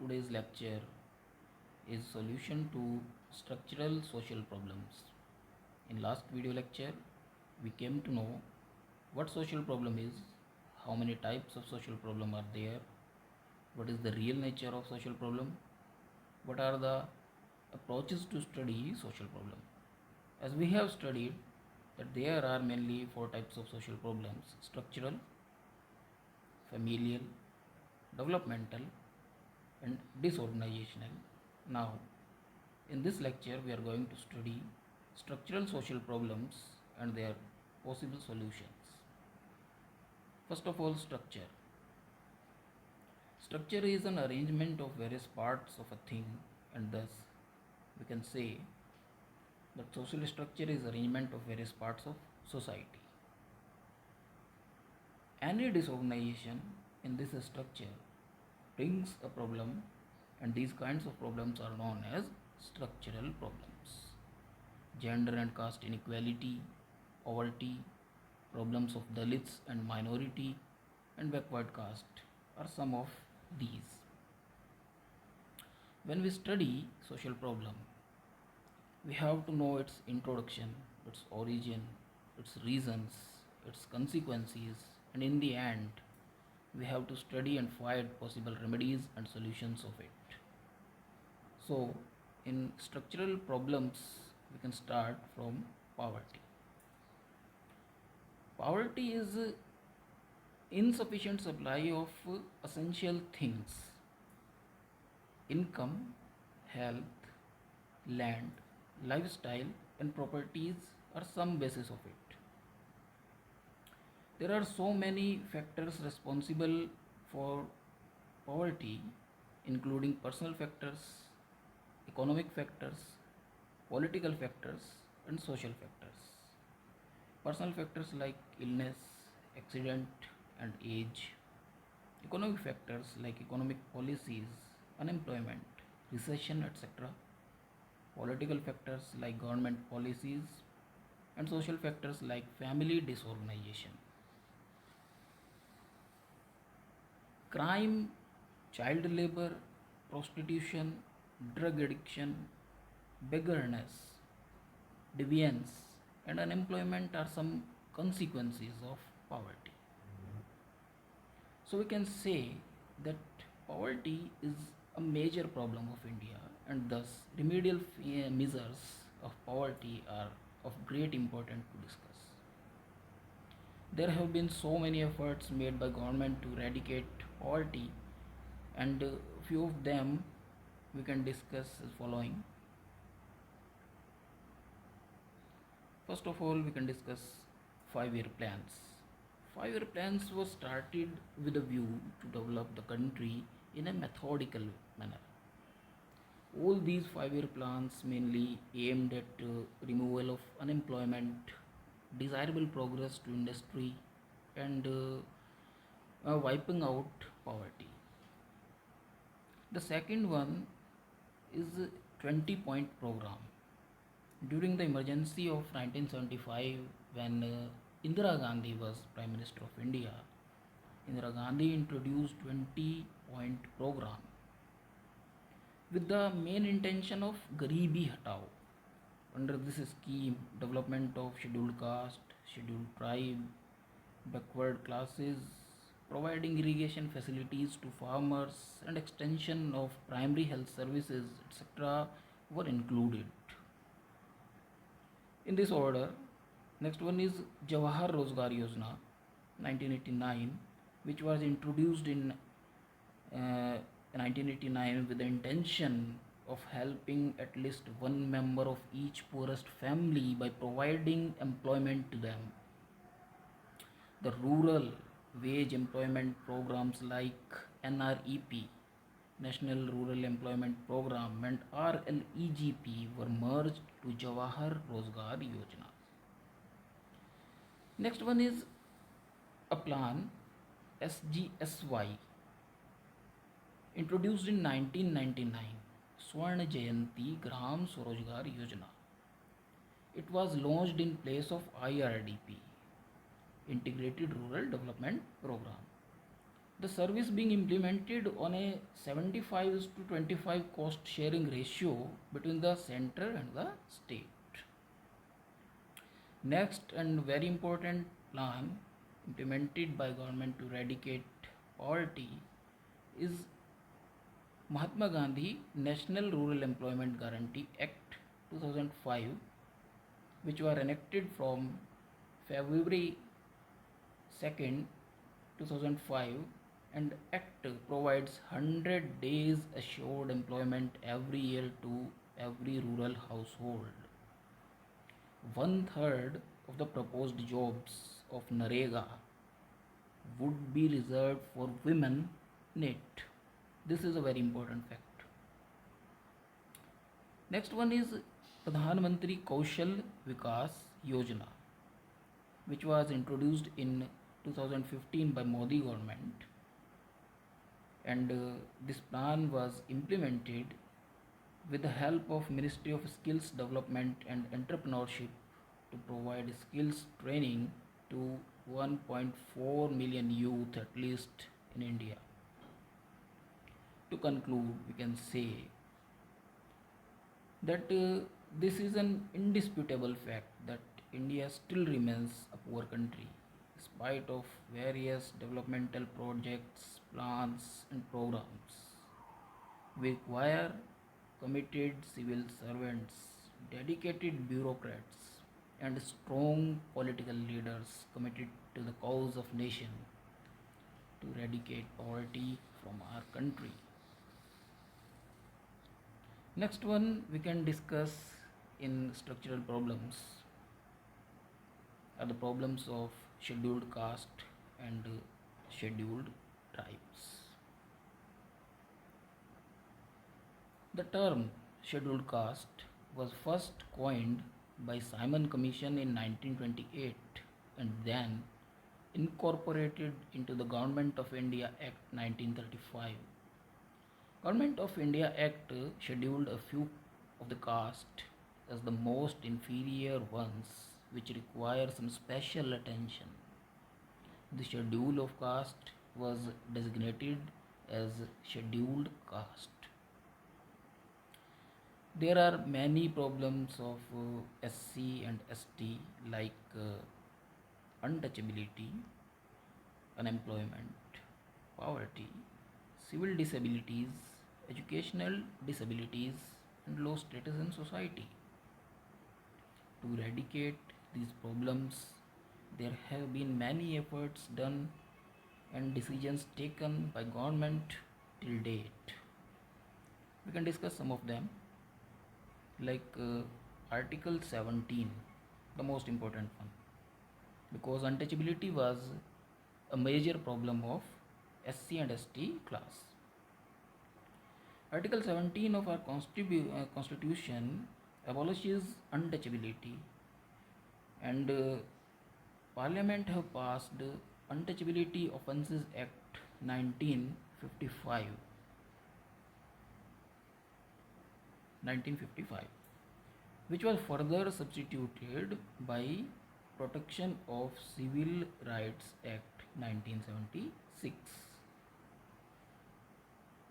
Today's lecture is solution to structural social problems. In last video lecture, we came to know what social problem is, how many types of social problem are there, what is the real nature of social problem, what are the approaches to study social problem. As we have studied that there are mainly four types of social problems: structural, familial, developmental, and disorganizational. Now, in this lecture, we are going to study structural social problems and their possible solutions. First of all, structure. Structure is an arrangement of various parts of a thing, and thus we can say that social structure is arrangement of various parts of society. Any disorganization in this structure brings a problem, and these kinds of problems are known as structural problems. Gender and caste inequality, poverty, problems of Dalits and minority, and backward caste are some of these. When we study social problem, we have to know its introduction, its origin, its reasons, its consequences, and in the end, we have to study and find possible remedies and solutions of it. So, in structural problems, we can start from poverty. Poverty is insufficient supply of essential things: income, health, land, lifestyle, and properties are some basis of it. There are so many factors responsible for poverty, including personal factors, economic factors, political factors, and social factors. Personal factors like illness, accident, and age. Economic factors like economic policies, unemployment, recession, etc. Political factors like government policies, and social factors like family disorganization. Crime, child labor, prostitution, drug addiction, beggars, deviance, and unemployment are some consequences of poverty. So we can say that poverty is a major problem of India, and thus remedial measures of poverty are of great importance to discuss. There have been so many efforts made by government to eradicate poverty, and few of them we can discuss as following. First of all, we can discuss 5-year plans. 5-year plans were started with a view to develop the country in a methodical manner. All these 5-year plans mainly aimed at removal of unemployment, desirable progress to industry, and wiping out poverty. The second one is 20-point program. During the emergency of 1975, when Indira Gandhi was Prime Minister of India, Indira Gandhi introduced 20-point program with the main intention of Garibi Hatao. Under this scheme, development of scheduled caste, scheduled tribe, backward classes, providing irrigation facilities to farmers, and extension of primary health services, etc., were included. In this order, next one is Jawahar Rozgar Yojana 1989, which was introduced in 1989 with the intention of helping at least one member of each poorest family by providing employment to them. The rural wage employment programs like NREP, National Rural Employment Program, and RLEGP were merged to Jawahar Rozgar Yojana. Next one is a plan SGSY, introduced in 1999, Swarna Jayanti Gram Swarojgar Yojana. It was launched in place of IRDP, Integrated Rural Development Program. The service being implemented on a 75 to 25 cost sharing ratio between the center and the state. Next and very important plan implemented by government to eradicate poverty is Mahatma Gandhi National Rural Employment Guarantee Act 2005, which were enacted from February 2nd, 2005, and act provides 100 days assured employment every year to every rural household. One third of the proposed jobs of Narega would be reserved for women in it. This is a very important fact. Next one is Pradhan Mantri Kaushal Vikas Yojana, which was introduced in 2015 by Modi government, and this plan was implemented with the help of Ministry of Skills Development and Entrepreneurship to provide skills training to 1.4 million youth at least in India. To conclude, we can say that this is an indisputable fact that India still remains a poor country, in spite of various developmental projects, plans, and programs. We require committed civil servants, dedicated bureaucrats, and strong political leaders committed to the cause of nation to eradicate poverty from our country. Next one we can discuss in structural problems are the problems of scheduled caste and scheduled tribes. The term scheduled caste was first coined by Simon Commission in 1928 and then incorporated into the Government of India Act 1935. Government of India Act scheduled a few of the caste as the most inferior ones which require some special attention. The schedule of caste was designated as scheduled caste. There are many problems of SC and ST like untouchability, unemployment, poverty, civil disabilities, educational disabilities, and low status in society. To eradicate these problems, there have been many efforts done and decisions taken by government till date. We can discuss some of them like Article 17, the most important one, because untouchability was a major problem of SC and ST class. Article 17 of our constitution abolishes untouchability, and Parliament have passed Untouchability Offences Act 1955, which was further substituted by Protection of Civil Rights Act 1976.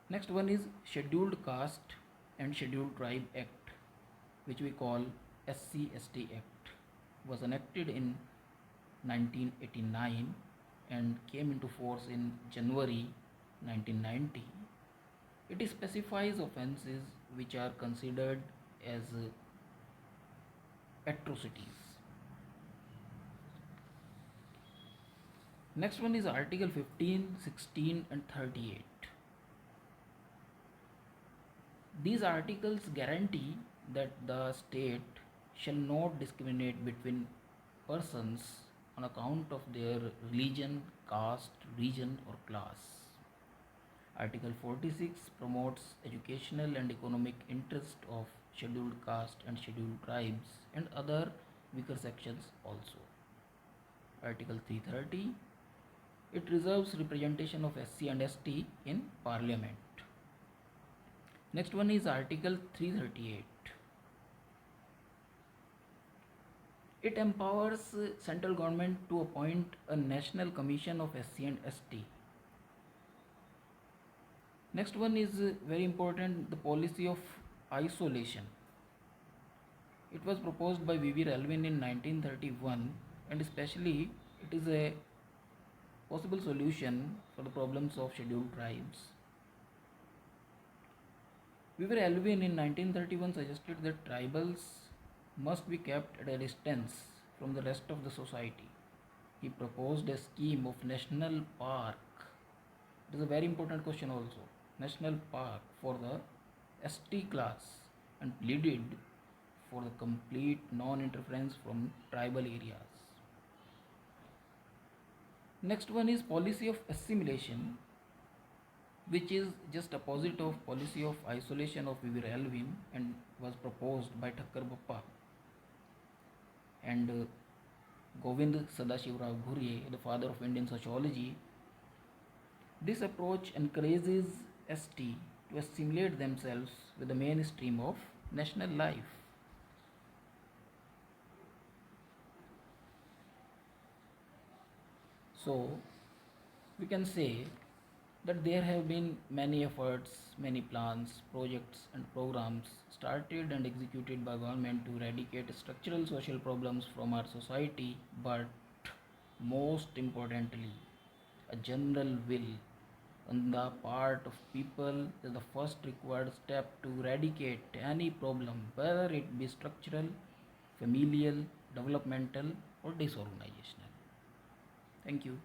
Next one is Scheduled Caste and Scheduled Tribe Act, which we call SC/ST Act, was enacted in 1989 and came into force in January 1990. It specifies offences which are considered as atrocities. Next one is Article 15, 16, and 38. These articles guarantee that the state shall not discriminate between persons on account of their religion, caste, region, or class. Article 46 promotes educational and economic interest of scheduled caste and scheduled tribes and other weaker sections also. Article 330, it reserves representation of SC and ST in Parliament. Next one is Article 338. It empowers central government to appoint a national commission of SC and ST. Next one is very important, the policy of isolation. It was proposed by Vivir Alvin in 1931, and especially it is a possible solution for the problems of scheduled tribes. Weaver Alvin in 1931 suggested that tribals must be kept at a distance from the rest of the society. He proposed a scheme of national park. It is a very important question also. National park for the ST class, and pleaded for the complete non-interference from tribal areas. Next one is policy of assimilation, which is just opposite of policy of isolation of Vivir Alvin and was proposed by Thakkar Bappa and Govind Sadashivrao Ghurye, the father of Indian sociology. This approach encourages ST to assimilate themselves with the mainstream of national life. So, we can say that there have been many efforts, many plans, projects, and programs started and executed by government to eradicate structural social problems from our society, but most importantly, a general will on the part of people is the first required step to eradicate any problem, whether it be structural, familial, developmental, or disorganizational. Thank you.